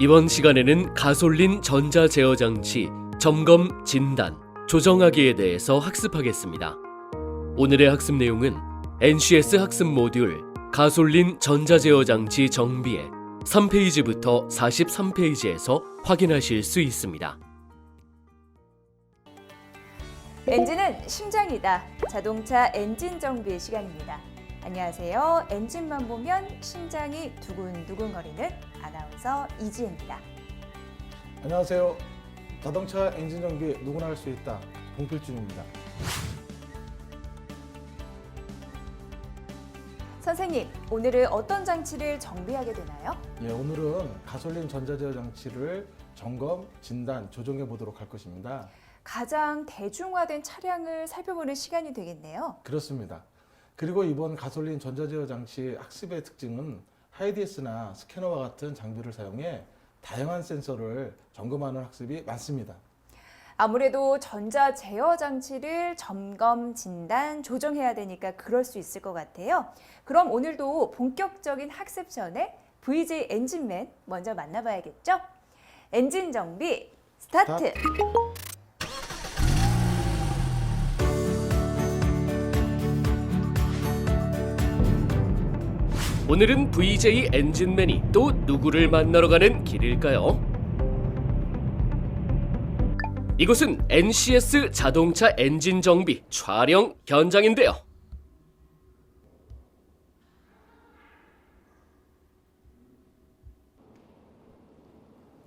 이번 시간에는 가솔린 전자제어장치 점검, 진단, 조정하기에 대해서 학습하겠습니다. 오늘의 학습 내용은 NCS 학습 모듈 가솔린 전자제어장치 정비의 3페이지부터 43페이지에서 확인하실 수 있습니다. 엔진은 심장이다. 자동차 엔진 정비의 시간입니다. 안녕하세요. 엔진만 보면 심장이 두근두근거리는 아나운서 이지혜입니다. 안녕하세요. 자동차 엔진 정비 누구나 할 수 있다. 봉필준입니다. 선생님, 오늘은 어떤 장치를 정비하게 되나요? 오늘은 가솔린 전자제어 장치를 점검, 진단, 조정해 보도록 할 것입니다. 가장 대중화된 차량을 살펴보는 시간이 되겠네요. 그렇습니다. 그리고 이번 가솔린 전자제어 장치 학습의 특징은 하이디스나 스캐너와 같은 장비를 사용해 다양한 센서를 점검하는 학습이 많습니다. 아무래도 전자 제어 장치를 점검, 진단, 조정해야 되니까 그럴 수 있을 것 같아요. 그럼 오늘도 본격적인 학습 전에 VJ 엔진맨 먼저 만나봐야겠죠? 엔진 정비 스타트! 오늘은 VJ 엔진맨이 또 누구를 만나러 가는 길일까요? 이곳은 NCS 자동차 엔진 정비 촬영 현장인데요.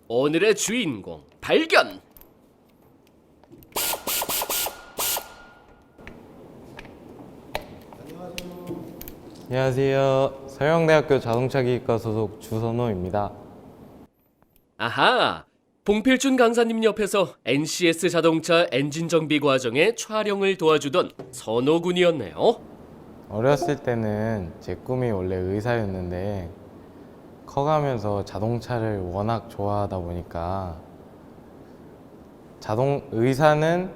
오늘의 주인공 발견! 안녕하세요. 서영대학교 자동차기계과 소속 주선호입니다. 아하! 봉필준 강사님 옆에서 NCS 자동차 엔진 정비 과정의 촬영을 도와주던 선호군이었네요. 어렸을 때는 제 꿈이 원래 의사였는데 커가면서 자동차를 워낙 좋아하다 보니까 의사는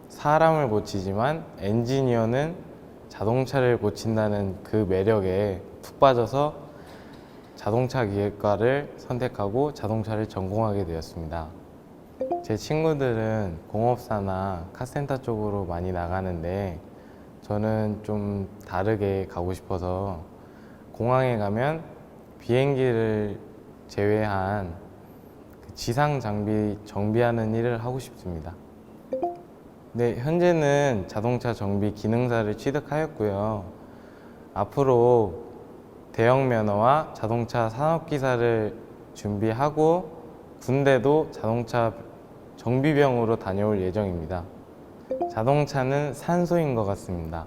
사람을 고치지만 엔지니어는 자동차를 고친다는 그 매력에 푹 빠져서 자동차 기계과를 선택하고 자동차를 전공하게 되었습니다. 제 친구들은 공업사나 카센터 쪽으로 많이 나가는데 저는 좀 다르게 가고 싶어서 공항에 가면 비행기를 제외한 지상 장비 정비하는 일을 하고 싶습니다. 네, 현재는 자동차 정비 기능사를 취득하였고요. 앞으로 대형 면허와 자동차 산업기사를 준비하고 군대도 자동차 정비병으로 다녀올 예정입니다. 자동차는 산소인 것 같습니다.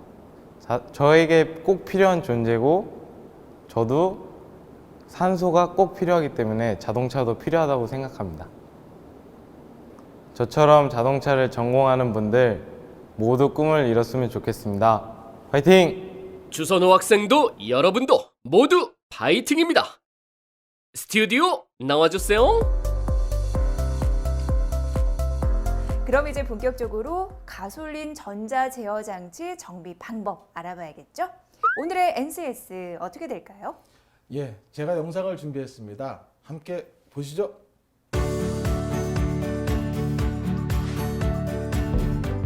저에게 꼭 필요한 존재고 저도 산소가 꼭 필요하기 때문에 자동차도 필요하다고 생각합니다. 저처럼 자동차를 전공하는 분들 모두 꿈을 이뤘으면 좋겠습니다. 화이팅! 주선호 학생도 여러분도 모두 파이팅입니다. 스튜디오 나와주세요. 그럼 이제 본격적으로 가솔린 전자 제어 장치 정비 방법 알아봐야겠죠? 오늘의 NCS 어떻게 될까요? 제가 영상을 준비했습니다. 함께 보시죠.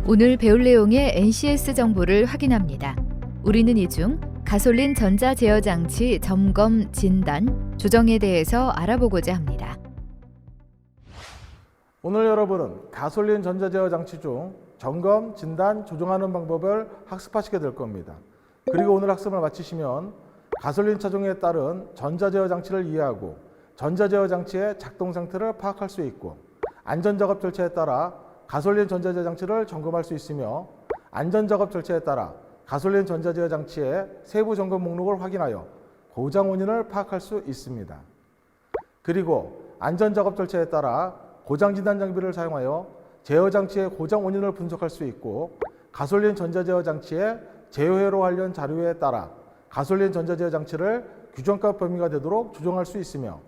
오늘 배울 내용의 NCS 정보를 확인합니다. 우리는 이 중 가솔린 전자 제어 장치 점검, 진단, 조정에 대해서 알아보고자 합니다. 오늘 여러분은 가솔린 전자제어 장치 중 점검, 진단, 조정하는 방법을 학습하시게 될 겁니다. 그리고 오늘 학습을 마치시면 가솔린 차종에 따른 전자제어 장치를 이해하고 전자제어 장치의 작동 상태를 파악할 수 있고 안전작업 절차에 따라 가솔린 전자제어 장치를 점검할 수 있으며 안전작업 절차에 따라 가솔린 전자제어 장치의 세부 점검 목록을 확인하여 고장 원인을 파악할 수 있습니다. 그리고 안전작업 절차에 따라 고장 진단 장비를 사용하여 제어 장치의 고장 원인을 분석할 수 있고 가솔린 전자제어 장치의 제어회로 관련 자료에 따라 가솔린 전자제어 장치를 규정값 범위가 되도록 조정할 수 있으며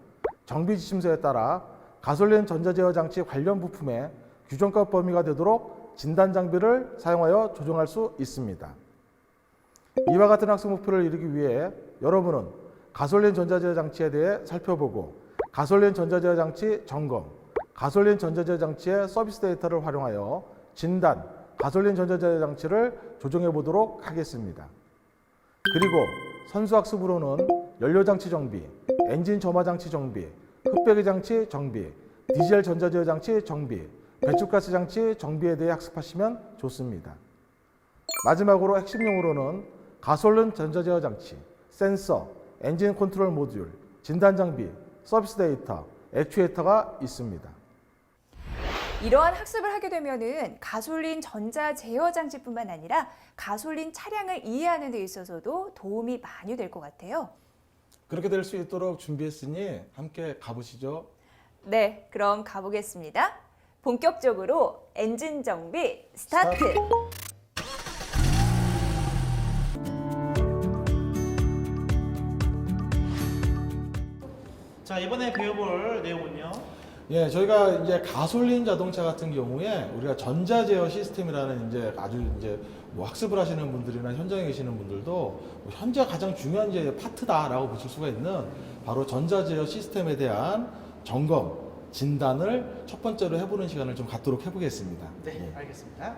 정비 지침서에 따라 가솔린 전자제어 장치 관련 부품의 규정값 범위가 되도록 진단 장비를 사용하여 조정할 수 있습니다. 이와 같은 학습 목표를 이루기 위해 여러분은 가솔린 전자제어 장치에 대해 살펴보고 가솔린 전자제어 장치 점검, 가솔린 전자제어 장치의 서비스 데이터를 활용하여 진단, 가솔린 전자제어 장치를 조정해 보도록 하겠습니다. 그리고 선수학습으로는 연료장치 정비, 엔진 점화장치 정비, 흡배기 장치 정비, 디젤 전자제어 장치 정비, 배출가스 장치 정비에 대해 학습하시면 좋습니다. 마지막으로 핵심 용어로는 가솔린 전자제어 장치, 센서, 엔진 컨트롤 모듈, 진단 장비, 서비스 데이터, 액추에이터가 있습니다. 이러한 학습을 하게 되면은 가솔린 전자 제어 장치뿐만 아니라 가솔린 차량을 이해하는 데 있어서도 도움이 많이 될 것 같아요. 그렇게 될 수 있도록 준비했으니 함께 가보시죠. 네, 그럼 가보겠습니다. 본격적으로 엔진 정비 스타트! 자, 이번에 배워볼 내용은요. 예, 저희가 이제 가솔린 자동차 같은 경우에 우리가 전자 제어 시스템이라는 이제 아주 이제 뭐 학습을 하시는 분들이나 현장에 계시는 분들도 뭐 현재 가장 중요한 이제 파트다라고 보실 수가 있는 바로 전자 제어 시스템에 대한 점검, 진단을 첫 번째로 해보는 시간을 좀 갖도록 해보겠습니다. 네, 알겠습니다.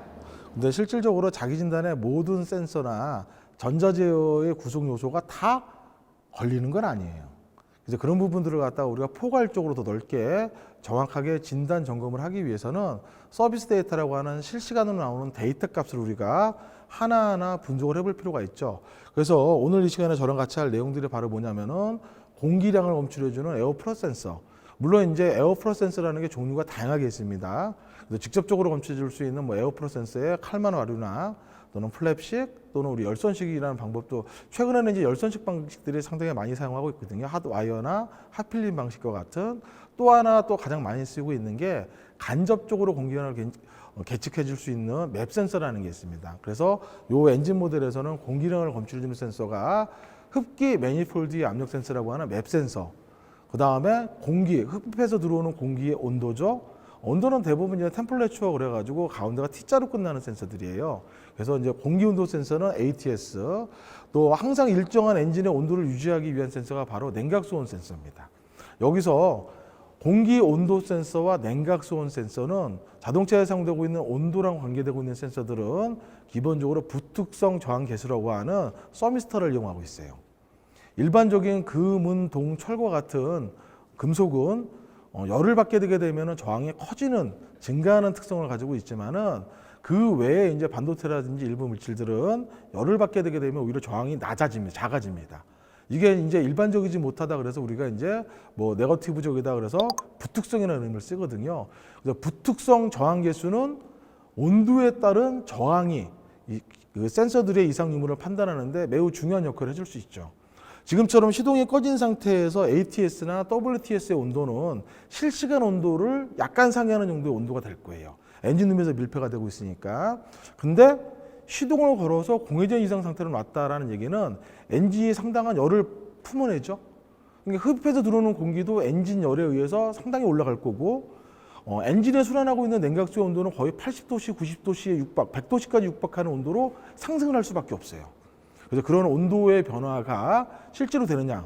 근데 실질적으로 자기 진단의 모든 센서나 전자 제어의 구성 요소가 다 걸리는 건 아니에요. 그래서 그런 부분들을 갖다가 우리가 포괄적으로 더 넓게 정확하게 진단 점검을 하기 위해서는 서비스 데이터라고 하는 실시간으로 나오는 데이터 값을 우리가 하나하나 분석을 해볼 필요가 있죠. 그래서 오늘 이 시간에 저랑 같이 할 내용들이 바로 뭐냐면은 공기량을 검출해주는 에어프로 센서. 물론 이제 에어프로 센서라는 게 종류가 다양하게 있습니다. 그래서 직접적으로 검출해 줄 수 있는 뭐 에어프로 센서의 칼만 와류나 또는 플랩식 또는 우리 열선식이라는 방법도 최근에는 이제 열선식 방식들이 상당히 많이 사용하고 있거든요. 핫와이어나 핫필름 방식과 같은. 또 하나 또 가장 많이 쓰이고 있는 게 간접적으로 공기량을 계측해 줄 수 있는 맵 센서라는 게 있습니다. 그래서 요 엔진 모델에서는 공기량을 검출해 주는 센서가 흡기 매니폴드 압력 센서라고 하는 맵 센서, 그 다음에 공기, 흡입해서 들어오는 공기의 온도죠. 온도는 대부분 이제 템플레처 그래가지고 가운데가 T자로 끝나는 센서들이에요. 그래서 이제 공기 온도 센서는 ATS, 또 항상 일정한 엔진의 온도를 유지하기 위한 센서가 바로 냉각수온 센서입니다. 여기서 공기 온도 센서와 냉각수온 센서는 자동차에 사용되고 있는 온도랑 관계되고 있는 센서들은 기본적으로 부특성 저항 개수라고 하는 서미스터를 이용하고 있어요. 일반적인 금, 은, 동, 철과 같은 금속은 열을 받게 되게 되면 저항이 커지는, 증가하는 특성을 가지고 있지만은 그 외에 이제 반도체라든지 일부 물질들은 열을 받게 되게 되면 오히려 저항이 낮아집니다. 작아집니다. 이게 이제 일반적이지 못하다 그래서 우리가 이제 뭐 네거티브적이다 그래서 부특성이라는 의미를 쓰거든요. 그래서 부특성 저항 개수는 온도에 따른 저항이 그 센서들의 이상 유무를 판단하는데 매우 중요한 역할을 해줄 수 있죠. 지금처럼 시동이 꺼진 상태에서 ATS나 WTS의 온도는 실시간 온도를 약간 상회하는 정도의 온도가 될 거예요. 엔진룸에서 밀폐가 되고 있으니까. 근데 시동을 걸어서 공회전 이상 상태로 놨다라는 얘기는 엔진이 상당한 열을 품어내죠. 그러니까 흡입해서 들어오는 공기도 엔진 열에 의해서 상당히 올라갈 거고, 엔진에 순환하고 있는 냉각수의 온도는 거의 80도씨, 90도씨에 육박, 100도씨까지 육박하는 온도로 상승을 할 수밖에 없어요. 그래서 그런 온도의 변화가 실제로 되느냐,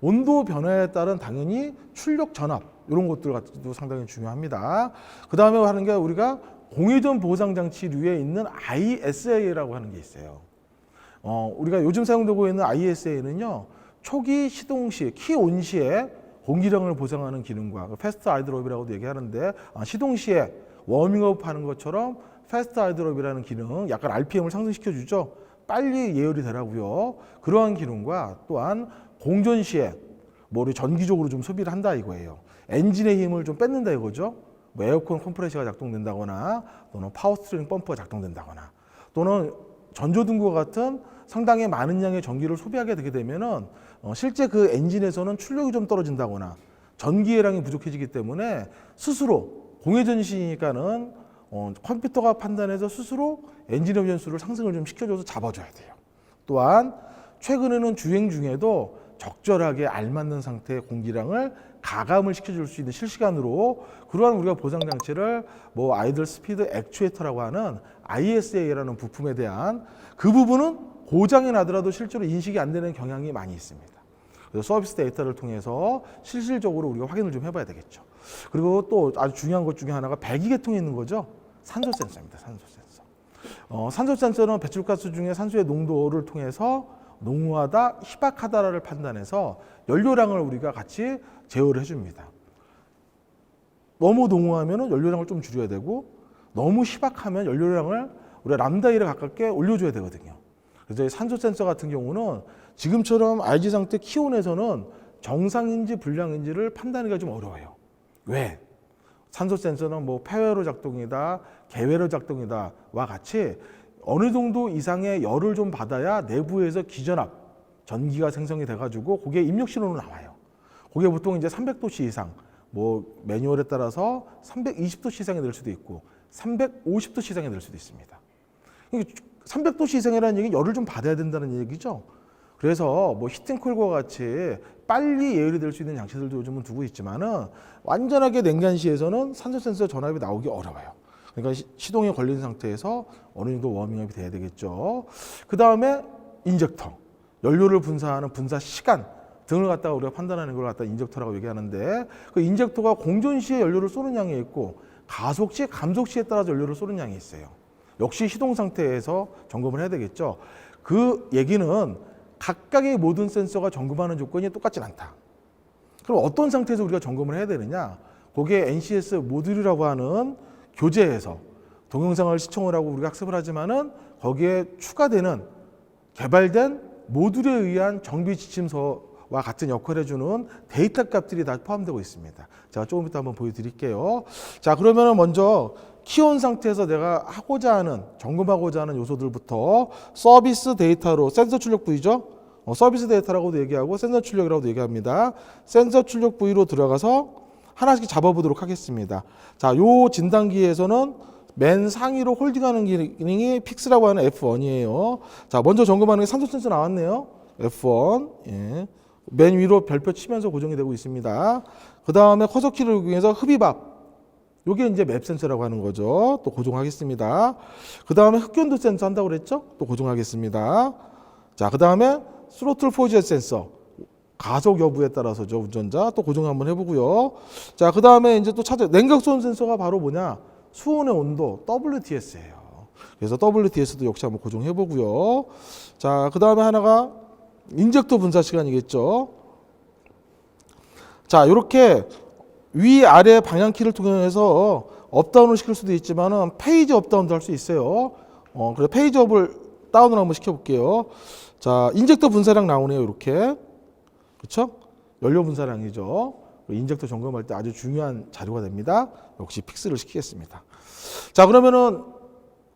온도 변화에 따른 당연히 출력 전압 이런 것들 같도 상당히 중요합니다. 그 다음에 하는 게 우리가 공회전 보상 장치류에 있는 ISA라고 하는 게 있어요. 우리가 요즘 사용되고 있는 ISA는요, 초기 시동 시, 키온 시에 공기량을 보상하는 기능과 패스트 아이드롭이라고도 얘기하는데, 시동 시에 워밍업 하는 것처럼 패스트 아이드롭이라는 기능, 약간 RPM을 상승시켜 주죠. 빨리 예열이 되라고요. 그러한 기능과 또한 공전 시에 뭐 우리 전기적으로 좀 소비를 한다 이거예요. 엔진의 힘을 좀 뺏는다 이거죠. 뭐 에어컨 컴프레셔가 작동된다거나 또는 파워스트링 펌프가 작동된다거나 또는 전조등과 같은 상당히 많은 양의 전기를 소비하게 되게 되면은 실제 그 엔진에서는 출력이 좀 떨어진다거나 전기예량이 부족해지기 때문에 스스로 공회전시니까는 컴퓨터가 판단해서 스스로 엔진의 연수를 상승을 좀 시켜줘서 잡아줘야 돼요. 또한 최근에는 주행 중에도 적절하게 알맞는 상태의 공기량을 가감을 시켜줄 수 있는 실시간으로 그러한 우리가 보상 장치를 뭐 아이들 스피드 액추에이터라고 하는 ISA라는 부품에 대한 그 부분은 고장이 나더라도 실제로 인식이 안 되는 경향이 많이 있습니다. 그래서 서비스 데이터를 통해서 실질적으로 우리가 확인을 좀 해봐야 되겠죠. 그리고 또 아주 중요한 것 중에 하나가 배기계통에 있는 거죠. 산소 센서입니다. 산소 센서. 산소 센서는 배출가스 중에 산소의 농도를 통해서 농후하다, 희박하다를 판단해서 연료량을 우리가 같이 제어를 해줍니다. 너무 농후하면 연료량을 좀 줄여야 되고 너무 희박하면 연료량을 우리가 람다 1에 가깝게 올려줘야 되거든요. 그래서 이 산소 센서 같은 경우는 지금처럼 RG 상태 키온에서는 정상인지 불량인지를 판단하기가 좀 어려워요. 왜? 산소 센서는 뭐 폐회로 작동이다, 개회로 작동이다와 같이 어느 정도 이상의 열을 좀 받아야 내부에서 기전압, 전기가 생성이 돼가지고 그게 입력 신호로 나와요. 그게 보통 이제 300도씨 이상, 뭐 매뉴얼에 따라서 320도씨 이상이 될 수도 있고 350도씨 이상이 될 수도 있습니다. 300도씨 이상이라는 얘기는 열을 좀 받아야 된다는 얘기죠. 그래서 뭐 히팅콜과 같이 빨리 예열이 될 수 있는 장치들도 요즘은 두고 있지만은 완전하게 냉간시에서는 산소 센서 전압이 나오기 어려워요. 그러니까 시동이 걸린 상태에서 어느 정도 워밍업이 돼야 되겠죠. 그 다음에 인젝터, 연료를 분사하는 분사 시간 등을 갖다가 우리가 판단하는 걸 갖다 인젝터라고 얘기하는데 그 인젝터가 공전 시에 연료를 쏘는 양이 있고 가속 시, 감속 시에 따라서 연료를 쏘는 양이 있어요. 역시 시동 상태에서 점검을 해야 되겠죠. 그 얘기는 각각의 모든 센서가 점검하는 조건이 똑같진 않다. 그럼 어떤 상태에서 우리가 점검을 해야 되느냐? 그게 NCS 모듈이라고 하는 교재에서 동영상을 시청을 하고 우리가 학습을 하지만은 거기에 추가되는 개발된 모듈에 의한 정비 지침서와 같은 역할을 해주는 데이터 값들이 다 포함되고 있습니다. 제가 조금 이따 한번 보여드릴게요. 자, 그러면은 먼저 키온 상태에서 내가 하고자 하는, 점검하고자 하는 요소들부터 서비스 데이터로, 센서 출력 부위죠. 서비스 데이터라고도 얘기하고 센서 출력이라고도 얘기합니다. 센서 출력 부위로 들어가서 하나씩 잡아보도록 하겠습니다. 자, 요 진단기에서는 맨 상위로 홀딩하는 기능이 픽스라고 하는 F1이에요. 자, 먼저 점검하는 게 산소 센서 나왔네요. F1. 예. 맨 위로 별표 치면서 고정이 되고 있습니다. 그 다음에 커서 키를 이용해서 흡입압. 요게 이제 맵 센서라고 하는 거죠. 또 고정하겠습니다. 그 다음에 흡견도 센서 한다고 그랬죠? 또 고정하겠습니다. 자, 그 다음에 스로틀 포지션 센서. 가속 여부에 따라서죠, 운전자. 또 고정 한번 해보고요. 자, 그 다음에 이제 또 냉각수온 센서가 바로 뭐냐? 수온의 온도, WTS예요. 그래서 WTS도 역시 한번 고정해보고요. 자, 그 다음에 하나가 인젝터 분사 시간이겠죠. 자, 이렇게 위아래 방향키를 통해서 업다운을 시킬 수도 있지만은 페이지 업다운도 할 수 있어요. 그래서 페이지 업을 다운을 한번 시켜볼게요. 자, 인젝터 분사량 나오네요, 이렇게. 그렇죠? 연료 분사량이죠. 인젝터 점검할 때 아주 중요한 자료가 됩니다. 역시 픽스를 시키겠습니다. 자, 그러면은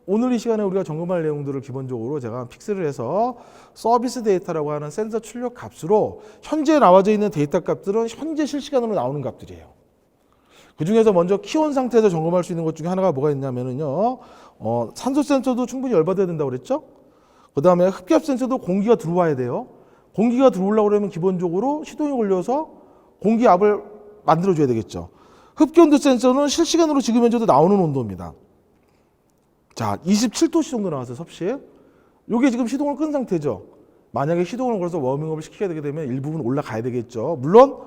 오늘 이 시간에 우리가 점검할 내용들을 기본적으로 제가 픽스를 해서 서비스 데이터라고 하는 센서 출력 값으로 현재 나와져 있는 데이터 값들은 현재 실시간으로 나오는 값들이에요. 그 중에서 먼저 키온 상태에서 점검할 수 있는 것 중에 하나가 뭐가 있냐면은요, 산소 센서도 충분히 열받아야 된다고 그랬죠? 그 다음에 흡기압 센서도 공기가 들어와야 돼요. 공기가 들어오려고 그러면 기본적으로 시동이 걸려서 공기압을 만들어줘야 되겠죠. 흡기온도 센서는 실시간으로 지금 현재도 나오는 온도입니다. 자, 27도씨 정도 나왔어요, 섭씨. 이게 지금 시동을 끈 상태죠. 만약에 시동을 걸어서 워밍업을 시키게 되게 되면 일부분 올라가야 되겠죠. 물론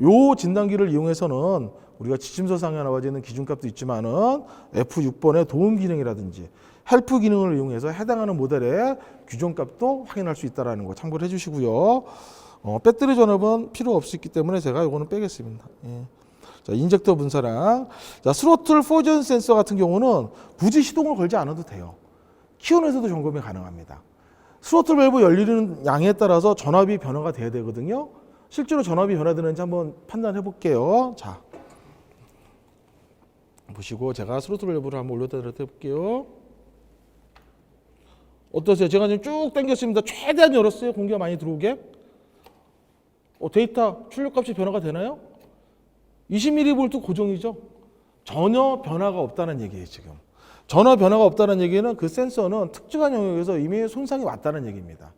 요 진단기를 이용해서는 우리가 지침서상에 나와져 있는 기준값도 있지만은 F6번의 도움 기능이라든지 헬프 기능을 이용해서 해당하는 모델의 규정값도 확인할 수 있다는 거 참고를 해주시고요. 배터리 전압은 필요 없기 때문에 제가 이거는 빼겠습니다. 예. 자, 인젝터 분사량. 자, 스로틀 포지션 센서 같은 경우는 굳이 시동을 걸지 않아도 돼요. 키온에서도 점검이 가능합니다. 스로틀 밸브 열리는 양에 따라서 전압이 변화가 돼야 되거든요. 실제로 전압이 변화되는지 한번 판단해 볼게요. 자, 보시고 제가 스로틀 밸브를 한번 올렸다 내렸다 해볼게요. 어떠세요? 제가 지금 쭉 당겼습니다. 최대한 열었어요. 공기가 많이 들어오게. 데이터 출력값이 변화가 되나요? 20mV 고정이죠. 전혀 변화가 없다는 얘기예요, 지금. 전혀 변화가 없다는 얘기는 그 센서는 특정한 영역에서 이미 손상이 왔다는 얘기입니다.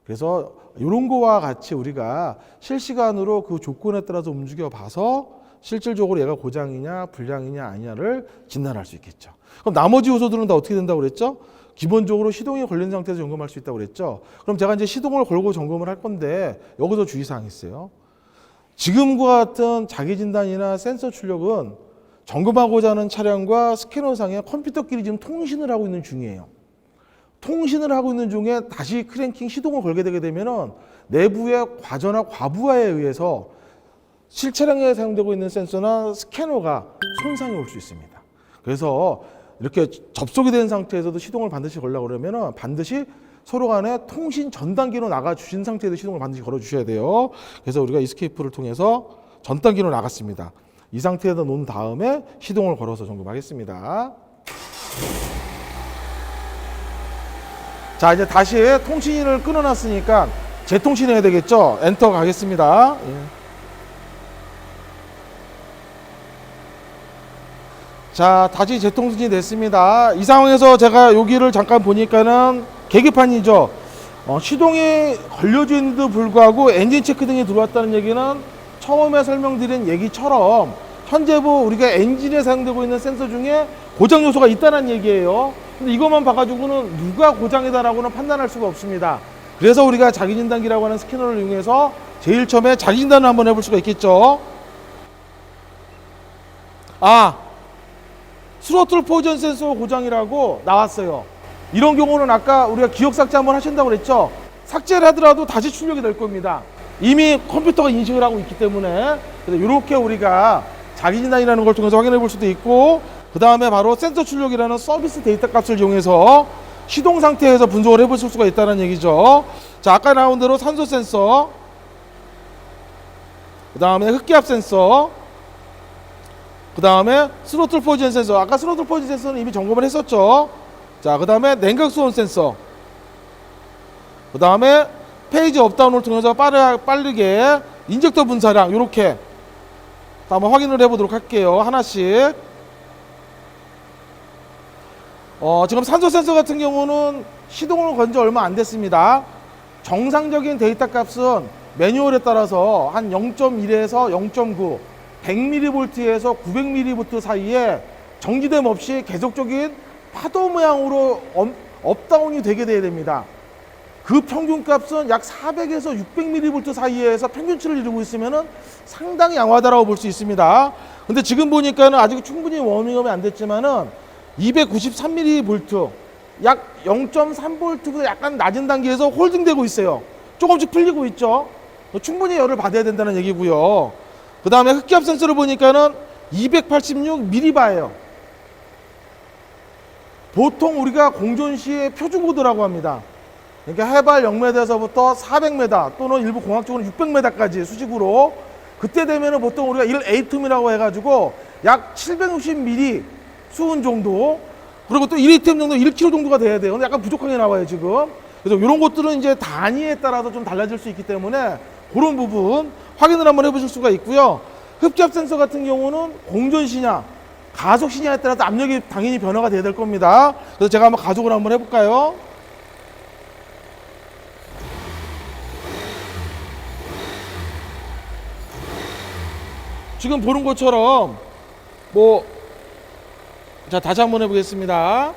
그래서 이런 거와 같이 우리가 실시간으로 그 조건에 따라서 움직여 봐서 실질적으로 얘가 고장이냐 불량이냐 아니냐를 진단할 수 있겠죠. 그럼 나머지 요소들은 다 어떻게 된다고 그랬죠? 기본적으로 시동이 걸린 상태에서 점검할 수 있다고 그랬죠. 그럼 제가 이제 시동을 걸고 점검을 할 건데 여기서 주의사항이 있어요. 지금과 같은 자기 진단이나 센서 출력은 점검하고자 하는 차량과 스캐너상의 컴퓨터끼리 지금 통신을 하고 있는 중이에요. 통신을 하고 있는 중에 다시 크랭킹 시동을 걸게 되게 되면은 내부의 과전화 과부하에 의해서 실차량에 사용되고 있는 센서나 스캐너가 손상이 올 수 있습니다. 그래서 이렇게 접속이 된 상태에서도 시동을 반드시 걸려고 그러면은 반드시 서로 간에 통신 전 단계로 나가 주신 상태에서 시동을 반드시 걸어 주셔야 돼요. 그래서 우리가 이스케이프를 통해서 전 단계로 나갔습니다. 이 상태에다 놓은 다음에 시동을 걸어서 점검하겠습니다. 자, 이제 다시 통신을 끊어놨으니까 재통신해야 되겠죠. 엔터 가겠습니다. 예. 자, 다시 재통신이 됐습니다. 이 상황에서 제가 여기를 잠깐 보니까는 계기판이죠. 시동이 걸려져 있는데도 불구하고 엔진 체크 등이 들어왔다는 얘기는 처음에 설명드린 얘기처럼 현재부 우리가 엔진에 사용되고 있는 센서 중에 고장 요소가 있다는 얘기예요. 근데 이것만 봐가지고는 누가 고장이다라고는 판단할 수가 없습니다. 그래서 우리가 자기진단기라고 하는 스캐너를 이용해서 제일 처음에 자기진단을 한번 해볼 수가 있겠죠. 스로틀 포지션 센서 고장이라고 나왔어요. 이런 경우는 아까 우리가 기억 삭제 한번 하신다고 그랬죠. 삭제를 하더라도 다시 출력이 될 겁니다. 이미 컴퓨터가 인식을 하고 있기 때문에. 그래서 이렇게 우리가 자기진단이라는 걸 통해서 확인해 볼 수도 있고, 그 다음에 바로 센서 출력이라는 서비스 데이터 값을 이용해서 시동 상태에서 분석을 해볼 수가 있다는 얘기죠. 자, 아까 나온 대로 산소 센서, 그 다음에 흡기압 센서, 그 다음에 스로틀 포지션 센서. 아까 스로틀 포지션 센서는 이미 점검을 했었죠. 자, 그 다음에 냉각 수온 센서, 그 다음에 페이지 업다운을 통해서 빠르게 인젝터 분사량 이렇게 한번 확인을 해보도록 할게요. 하나씩. 지금 산소 센서 같은 경우는 시동을 건 지 얼마 안 됐습니다. 정상적인 데이터 값은 매뉴얼에 따라서 한 0.1에서 0.9, 100mV에서 900mV 사이에 정지됨 없이 계속적인 파도 모양으로 업다운이 되게 돼야 됩니다. 그 평균 값은 약 400에서 600mV 사이에서 평균치를 이루고 있으면 상당히 양호하다라고 볼 수 있습니다. 근데 지금 보니까는 아직 충분히 워밍업이 안 됐지만은 293mV, 약 0.3V보다 약간 낮은 단계에서 홀딩되고 있어요. 조금씩 풀리고 있죠. 충분히 열을 받아야 된다는 얘기고요. 그 다음에 흡기압 센서를 보니까는 286mBA예요. 보통 우리가 공존 시의 표준 고도라고 합니다. 그러니까 해발 0m에서부터 400m 또는 일부 공학적으로 600m까지 수직으로, 그때 되면은 보통 우리가 1에이텀이라고 해가지고 약 760ml 수은 정도, 그리고 또 1에이텀 정도 1kg 정도가 돼야 돼요. 근데 약간 부족하게 나와요 지금. 그래서 이런 것들은 이제 단위에 따라서 좀 달라질 수 있기 때문에 그런 부분 확인을 한번 해보실 수가 있고요. 흡기압 센서 같은 경우는 공존시냐 가속시냐에 따라서 압력이 당연히 변화가 돼야 될 겁니다. 그래서 제가 한번 가속을 한번 해볼까요? 지금 보는 것처럼 자, 다시 한번 해보겠습니다.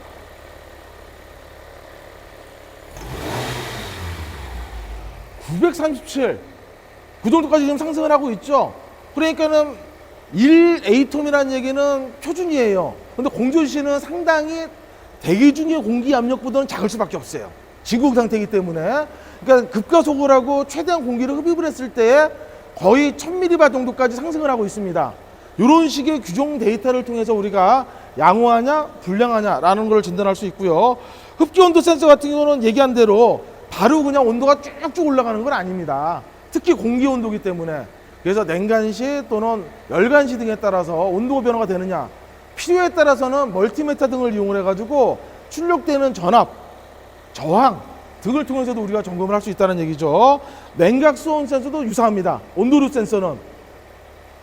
(937) 그 정도까지 지금 상승을 하고 있죠. 그러니까는 1에이톰이라는 얘기는 표준이에요. 근데 공존시는 상당히 대기 중의 공기 압력보다는 작을 수밖에 없어요. 진공 상태이기 때문에. 그러니까 급가속을 하고 최대한 공기를 흡입을 했을 때 거의 1000mbar 정도까지 상승을 하고 있습니다. 이런 식의 규정 데이터를 통해서 우리가 양호하냐 불량하냐라는 걸 진단할 수 있고요. 흡기 온도 센서 같은 경우는 얘기한 대로 바로 그냥 온도가 쭉쭉 올라가는 건 아닙니다. 특히 공기 온도이기 때문에. 그래서 냉간시 또는 열간시 등에 따라서 온도 변화가 되느냐, 필요에 따라서는 멀티미터 등을 이용을 해가지고 출력되는 전압, 저항 등을 통해서도 우리가 점검을 할 수 있다는 얘기죠. 냉각 수온 센서도 유사합니다. 온도류 센서는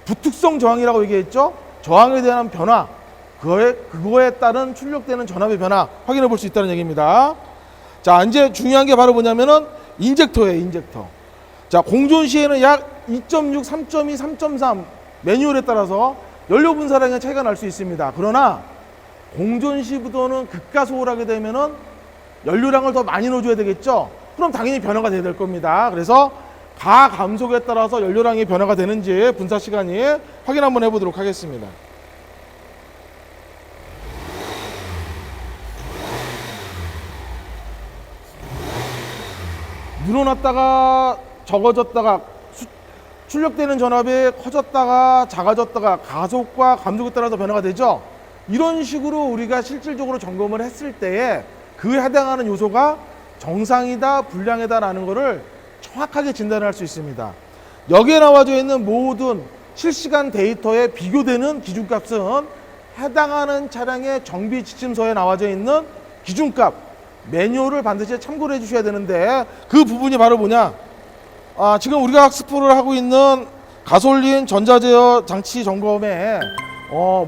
부특성 저항이라고 얘기했죠. 저항에 대한 변화, 그거에 따른 출력되는 전압의 변화 확인해 볼 수 있다는 얘기입니다. 자, 이제 중요한 게 바로 뭐냐면은 인젝터예요. 인젝터. 자, 공존 시에는 약 2.6, 3.2, 3.3 매뉴얼에 따라서 연료 분사량의 차이가 날 수 있습니다. 그러나 공존 시부터는 급가속을 하게 되면은 연료량을 더 많이 넣어줘야 되겠죠. 그럼 당연히 변화가 돼야 될 겁니다. 그래서 가감속에 따라서 연료량이 변화가 되는지 분사 시간이 확인 한번 해보도록 하겠습니다. 늘어났다가 적어졌다가 출력되는 전압이 커졌다가 작아졌다가 가속과 감속에 따라서 변화가 되죠. 이런 식으로 우리가 실질적으로 점검을 했을 때에 그에 해당하는 요소가 정상이다 불량이다 라는 것을 정확하게 진단할 수 있습니다. 여기에 나와져 있는 모든 실시간 데이터에 비교되는 기준값은 해당하는 차량의 정비 지침서에 나와져 있는 기준값 매뉴얼을 반드시 참고를 해주셔야 되는데, 그 부분이 바로 뭐냐, 지금 우리가 학습을 하고 있는 가솔린 전자제어 장치 점검의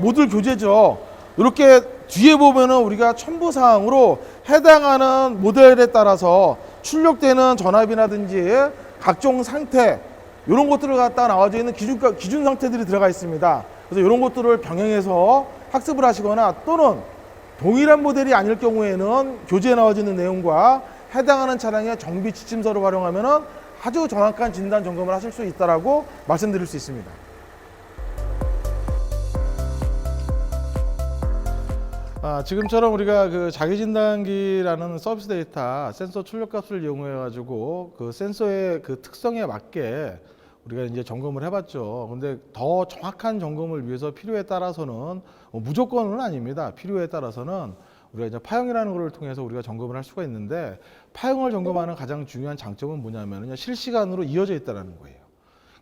모듈 교재죠. 이렇게 뒤에 보면은 우리가 첨부사항으로 해당하는 모델에 따라서 출력되는 전압이라든지 각종 상태 이런 것들을 갖다 나와져 있는 기준 상태들이 들어가 있습니다. 그래서 이런 것들을 병행해서 학습을 하시거나, 또는 동일한 모델이 아닐 경우에는 교재에 나와져 있는 내용과 해당하는 차량의 정비 지침서를 활용하면은 아주 정확한 진단 점검을 하실 수 있다라고 말씀드릴 수 있습니다. 지금처럼 우리가 그 자기진단기라는 서비스 데이터 센서 출력값을 이용해 가지고 그 센서의 그 특성에 맞게 우리가 이제 점검을 해봤죠. 근데 더 정확한 점검을 위해서 필요에 따라서는 무조건은 아닙니다. 필요에 따라서는 우리가 이제 파형이라는 것을 통해서 우리가 점검을 할 수가 있는데, 파형을 점검하는 가장 중요한 장점은 뭐냐면요, 실시간으로 이어져 있다는 거예요.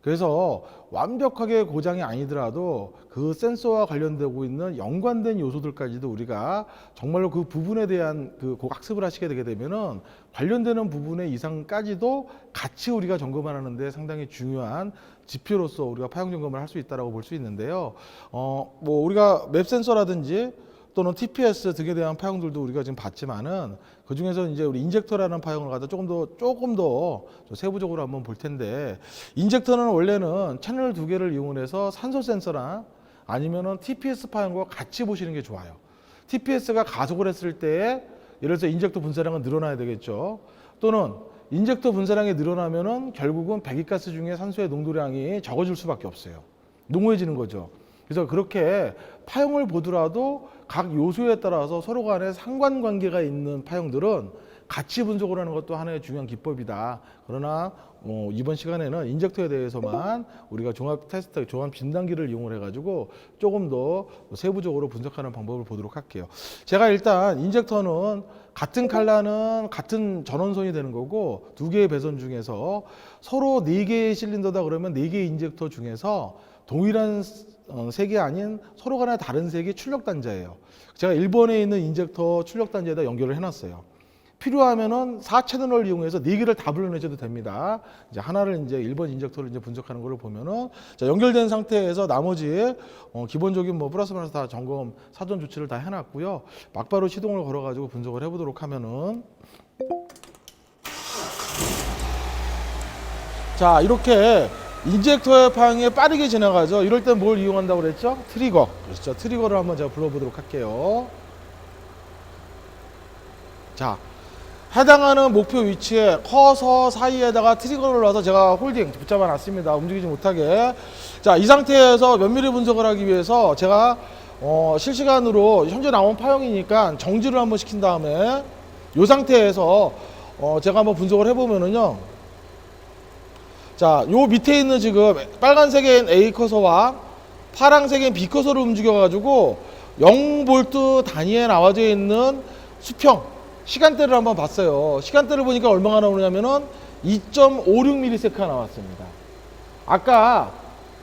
그래서 완벽하게 고장이 아니더라도 그 센서와 관련되고 있는 연관된 요소들까지도 우리가 정말로 그 부분에 대한 그 학습을 하시게 되게 되면은 관련되는 부분의 이상까지도 같이 우리가 점검을 하는데 상당히 중요한 지표로서 우리가 파형 점검을 할 수 있다라고 볼 수 있는데요. 뭐 우리가 맵 센서라든지 또는 TPS 등에 대한 파형들도 우리가 지금 봤지만은, 그 중에서 이제 우리 인젝터라는 파형을 갖다 조금 더 세부적으로 한번 볼 텐데, 인젝터는 원래는 채널 두 개를 이용해서 산소 센서나 아니면은 TPS 파형과 같이 보시는 게 좋아요. TPS가 가속을 했을 때 예를 들어서 인젝터 분사량은 늘어나야 되겠죠. 또는 인젝터 분사량이 늘어나면은 결국은 배기가스 중에 산소의 농도량이 적어질 수밖에 없어요. 농후해지는 거죠. 그래서 그렇게 파형을 보더라도 각 요소에 따라서 서로 간에 상관관계가 있는 파형들은 같이 분석을 하는 것도 하나의 중요한 기법이다. 그러나 이번 시간에는 인젝터에 대해서만 우리가 종합 테스트, 종합 진단기를 이용을 해가지고 조금 더 세부적으로 분석하는 방법을 보도록 할게요. 제가 일단 인젝터는 같은 칼라는 같은 전원선이 되는 거고, 두 개의 배선 중에서 서로 네 개의 실린더다 그러면 네 개의 인젝터 중에서 동일한 색이 아닌 서로 간에 다른 색이 출력 단자예요. 제가 1번에 있는 인젝터 출력 단자에다 연결을 해놨어요. 필요하면은 4채널을 이용해서 4개를 다 불러내셔도 됩니다. 이제 하나를 이제 1번 인젝터를 이제 분석하는 걸 보면은, 자, 연결된 상태에서 나머지 기본적인 뭐 플러스 마이너스 다 점검 사전 조치를 다 해놨고요. 막바로 시동을 걸어가지고 분석을 해보도록 하면은, 자, 이렇게 인젝터의 파형이 빠르게 지나가죠. 이럴 때 뭘 이용한다고 그랬죠? 트리거. 그렇죠. 트리거를 한번 제가 불러보도록 할게요. 자, 해당하는 목표 위치에 커서 사이에다가 트리거를 놔서 제가 홀딩 붙잡아 놨습니다. 움직이지 못하게. 자, 이 상태에서 면밀히 분석을 하기 위해서 제가 실시간으로 현재 나온 파형이니까 정지를 한번 시킨 다음에 이 상태에서 제가 한번 분석을 해보면은요. 자, 요 밑에 있는 지금 빨간색엔 A 커서와 파란색엔 B 커서를 움직여가지고 0V 단위에 나와져 있는 수평 시간대를 한번 봤어요. 시간대를 보니까 얼마가 나오냐면은 2.56ms가 나왔습니다. 아까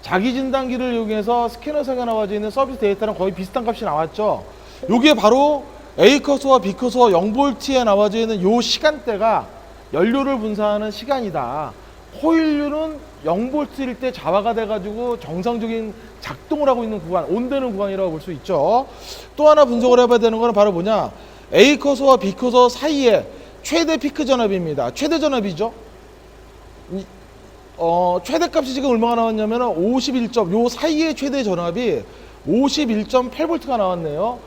자기 진단기를 이용해서 스캐너상에 나와져 있는 서비스 데이터랑 거의 비슷한 값이 나왔죠. 요게 바로 A 커서와 B 커서 0V에 나와져 있는 요 시간대가 연료를 분사하는 시간이다. 호일류는 0V일 때 자화가 돼가지고 정상적인 작동을 하고 있는 구간, 온되는 구간이라고 볼 수 있죠. 또 하나 분석을 해봐야 되는 거는 바로 뭐냐, A 커서와 B 커서 사이에 최대 피크 전압입니다. 최대 전압이죠. 최대값이 지금 얼마가 나왔냐면 51점, 요 사이의 최대 전압이 51.8V가 나왔네요.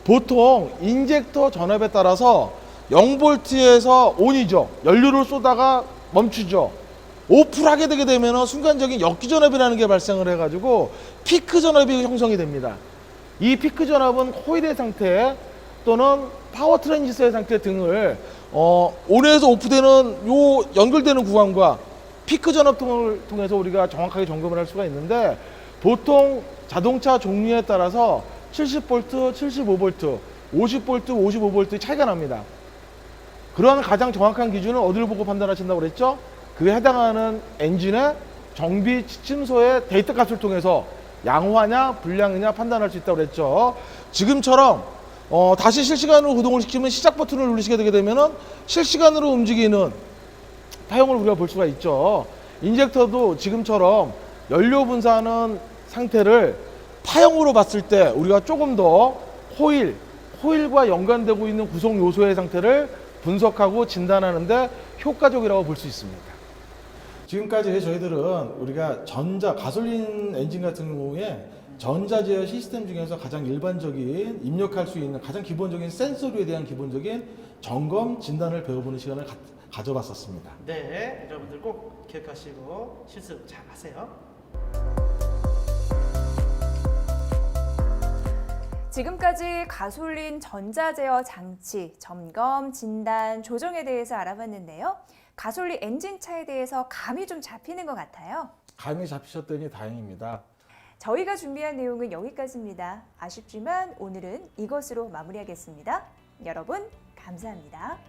보통 인젝터 전압에 따라서 0볼트에서 온이죠. 연료를 쏘다가 멈추죠. 오프를 하게 되게 되면 순간적인 역기 전압이라는 게 발생을 해가지고 피크 전압이 형성이 됩니다. 이 피크 전압은 코일의 상태 또는 파워 트랜지스터의 상태 등을 온에서 오프되는 요 연결되는 구간과 피크 전압통을 통해서 우리가 정확하게 점검을 할 수가 있는데, 보통 자동차 종류에 따라서 70V, 75V, 50V, 55V 차이가 납니다. 그런 가장 정확한 기준은 어디를 보고 판단하신다고 그랬죠? 그에 해당하는 엔진의 정비 지침서의 데이터 값을 통해서 양호하냐 불량이냐 판단할 수 있다고 그랬죠. 지금처럼 다시 실시간으로 구동을 시키면 시작 버튼을 누르시게 되게 되면은 실시간으로 움직이는 파형을 우리가 볼 수가 있죠. 인젝터도 지금처럼 연료 분사하는 상태를 파형으로 봤을 때 우리가 조금 더 코일과 연관되고 있는 구성 요소의 상태를 분석하고 진단하는데 효과적이라고 볼 수 있습니다. 지금까지 저희들은 우리가 가솔린 엔진 같은 경우에 전자 제어 시스템 중에서 가장 일반적인 입력할 수 있는 가장 기본적인 센서류에 대한 기본적인 점검 진단을 배워보는 시간을 가져봤었습니다. 네, 여러분들 꼭 기억하시고 실습 잘 하세요. 지금까지 가솔린 전자 제어 장치 점검, 진단, 조정에 대해서 알아봤는데요. 가솔린 엔진차에 대해서 감이 좀 잡히는 것 같아요. 감이 잡히셨더니 다행입니다. 저희가 준비한 내용은 여기까지입니다. 아쉽지만 오늘은 이것으로 마무리하겠습니다. 여러분 감사합니다.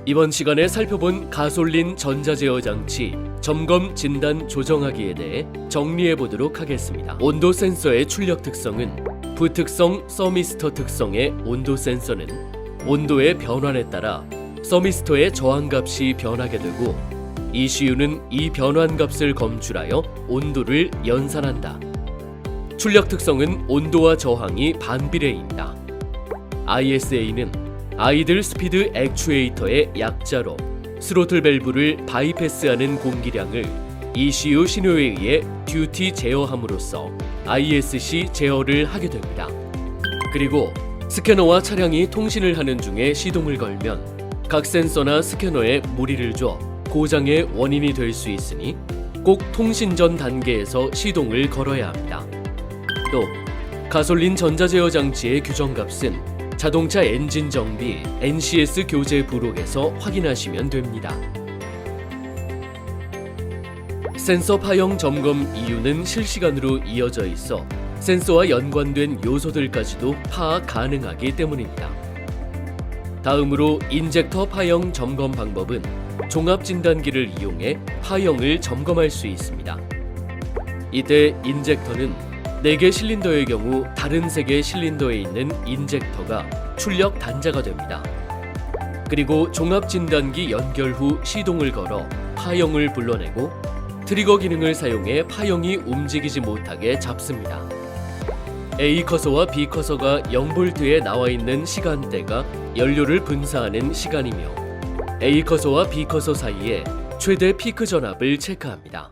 이번 시간에 살펴본 가솔린 전자제어 장치 점검, 진단, 조정하기에 대해 정리해 보도록 하겠습니다. 온도 센서의 출력 특성은 부특성 서미스터 특성의 온도 센서는 온도의 변환에 따라 서미스터의 저항값이 변하게 되고 ECU는 이 변환값을 검출하여 온도를 연산한다. 출력 특성은 온도와 저항이 반비례이다. ISA는 아이들 스피드 액추에이터의 약자로 스로틀 밸브를 바이패스하는 공기량을 ECU 신호에 의해 듀티 제어함으로써 ISC 제어를 하게 됩니다. 그리고 스캐너와 차량이 통신을 하는 중에 시동을 걸면 각 센서나 스캐너에 무리를 줘 고장의 원인이 될 수 있으니 꼭 통신 전 단계에서 시동을 걸어야 합니다. 또 가솔린 전자제어 장치의 규정값은 자동차 엔진 정비 NCS 교재 부록에서 확인하시면 됩니다. 센서 파형 점검 이유는 실시간으로 이어져 있어 센서와 연관된 요소들까지도 파악 가능하기 때문입니다. 다음으로 인젝터 파형 점검 방법은 종합 진단기를 이용해 파형을 점검할 수 있습니다. 이때 인젝터는 4개 실린더의 경우 다른 3개 실린더에 있는 인젝터가 출력 단자가 됩니다. 그리고 종합 진단기 연결 후 시동을 걸어 파형을 불러내고 트리거 기능을 사용해 파형이 움직이지 못하게 잡습니다. A 커서와 B 커서가 0V에 나와 있는 시간대가 연료를 분사하는 시간이며 A 커서와 B 커서 사이에 최대 피크 전압을 체크합니다.